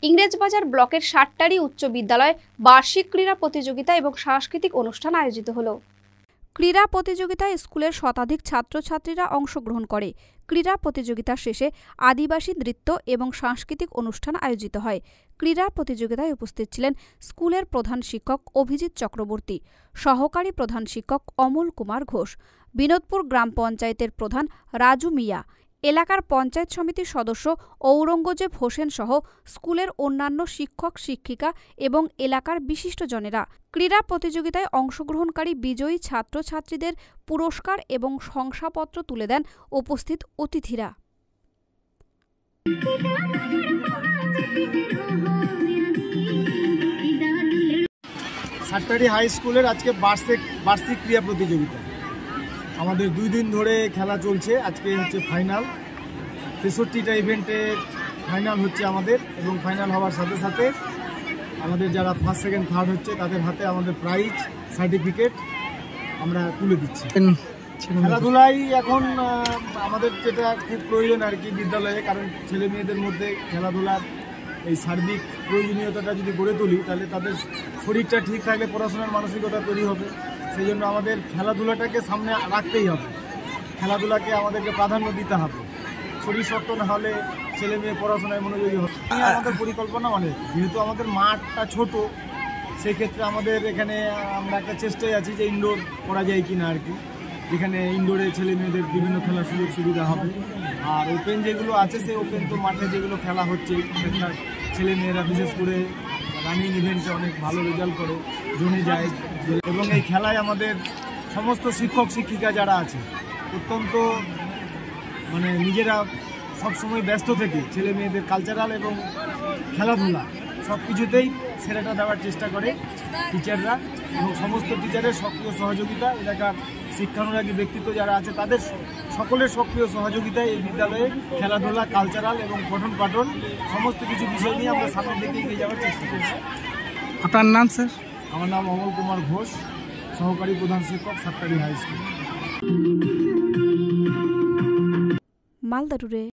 ইংরেজবাজার ব্লকের সাতটারি উচ্চ বিদ্যালয়ে বার্ষিক ক্রীড়া প্রতিযোগিতা এবং সাংস্কৃতিক অনুষ্ঠান আয়োজিত হলো। ক্রীড়া প্রতিযোগিতায় স্কুলের শতাধিক ছাত্রছাত্রীরা অংশগ্রহণ করে। ক্রীড়া প্রতিযোগিতার শেষে আদিবাসী নৃত্য এবং সাংস্কৃতিক অনুষ্ঠান আয়োজিত হয়। ক্রীড়া প্রতিযোগিতায় উপস্থিত ছিলেন স্কুলের প্রধান শিক্ষক অভিজিৎ চক্রবর্তী, সহকারী প্রধান শিক্ষক অমল কুমার ঘোষ, বিনোদপুর গ্রাম পঞ্চায়েতের প্রধান রাজু মিয়া, এলাকার পঞ্চায়েত সমিতির সদস্য ঔরঙ্গজেব হোসেন সহ স্কুলের অন্যান্য শিক্ষক শিক্ষিকা এবং এলাকার বিশিষ্টজনেরা। ক্রীড়া প্রতিযোগিতায় অংশগ্রহণকারী বিজয়ী ছাত্রছাত্রীদের পুরস্কার এবং শংসাপত্র তুলে দেন উপস্থিত অতিথিরা। সাতটারি হাই স্কুলের আজকে বার্ষিক ক্রীড়া প্রতিযোগিতা আমাদের 2 দিন ধরে খেলা চলছে। আজকে হচ্ছে ফাইনাল, 63টা ইভেন্টের ফাইনাল হচ্ছে আমাদের, এবং ফাইনাল হওয়ার সাথে সাথে আমাদের যারা ফার্স্ট সেকেন্ড থার্ড হচ্ছে তাদের হাতে আমাদের প্রাইজ সার্টিফিকেট আমরা তুলে দিচ্ছি। খেলাধুলাই এখন আমাদের যেটা খুব প্রয়োজন আর কি বিদ্যালয়ে, কারণ ছেলে মেয়েদের মধ্যে খেলাধুলার এই সার্বিক প্রয়োজনীয়তাটা যদি গড়ে তুলি তাহলে তাদের শরীরটা ঠিক থাকলে পড়াশোনার মানসিকতা তৈরি হবে। সেই জন্য আমাদের খেলাধুলাটাকে সামনে রাখতেই হবে, খেলাধুলাকে আমাদেরকে প্রাধান্য দিতে হবে। শরীর শক্ত না হলে ছেলে মেয়ে পড়াশোনায় মনোযোগী হবে। আমাদের পরিকল্পনা অনেক, যেহেতু আমাদের মাঠটা ছোট, সেই ক্ষেত্রে আমাদের এখানে আমরা একটা চেষ্টায় আছি যে ইনডোর করা যায় কিনা আর কি, যেখানে ইনডোরে ছেলে মেয়েদের বিভিন্ন খেলার সুযোগ সুবিধা হবে। আর ওপেন যেগুলো আছে সেই ওপেন তো মাঠে যেগুলো খেলা হচ্ছে সেখানকার ছেলে মেয়েরা বিশেষ করে রানিং ইভেন্টে অনেক ভালো রেজাল্ট করে, জমে যায়। এবং এই খেলায় আমাদের সমস্ত শিক্ষক শিক্ষিকা যারা আছে অত্যন্ত নিজেরা সবসময় ব্যস্ত থেকে ছেলে মেয়েদের কালচারাল এবং খেলাধুলা সব কিছুতেই সেরাটা দেওয়ার চেষ্টা করে টিচাররা, এবং সমস্ত টিচারের সক্রিয় সহযোগিতা, এলাকার শিক্ষানুরাগী ব্যক্তিত্ব যারা আছে তাদের সকলের সক্রিয় সহযোগিতায় এই বিদ্যালয়ে খেলাধুলা, কালচারাল এবং পঠন পাঠন সমস্ত কিছু বিষয় নিয়ে আমরা সামনের দিকে এগিয়ে যাওয়ার চেষ্টা করছি। আপনার নাম স্যার? আমার নাম অমল কুমার ঘোষ, সহকারী প্রধান শিক্ষক, সাতটারি হাই স্কুল, মালদা টুডে।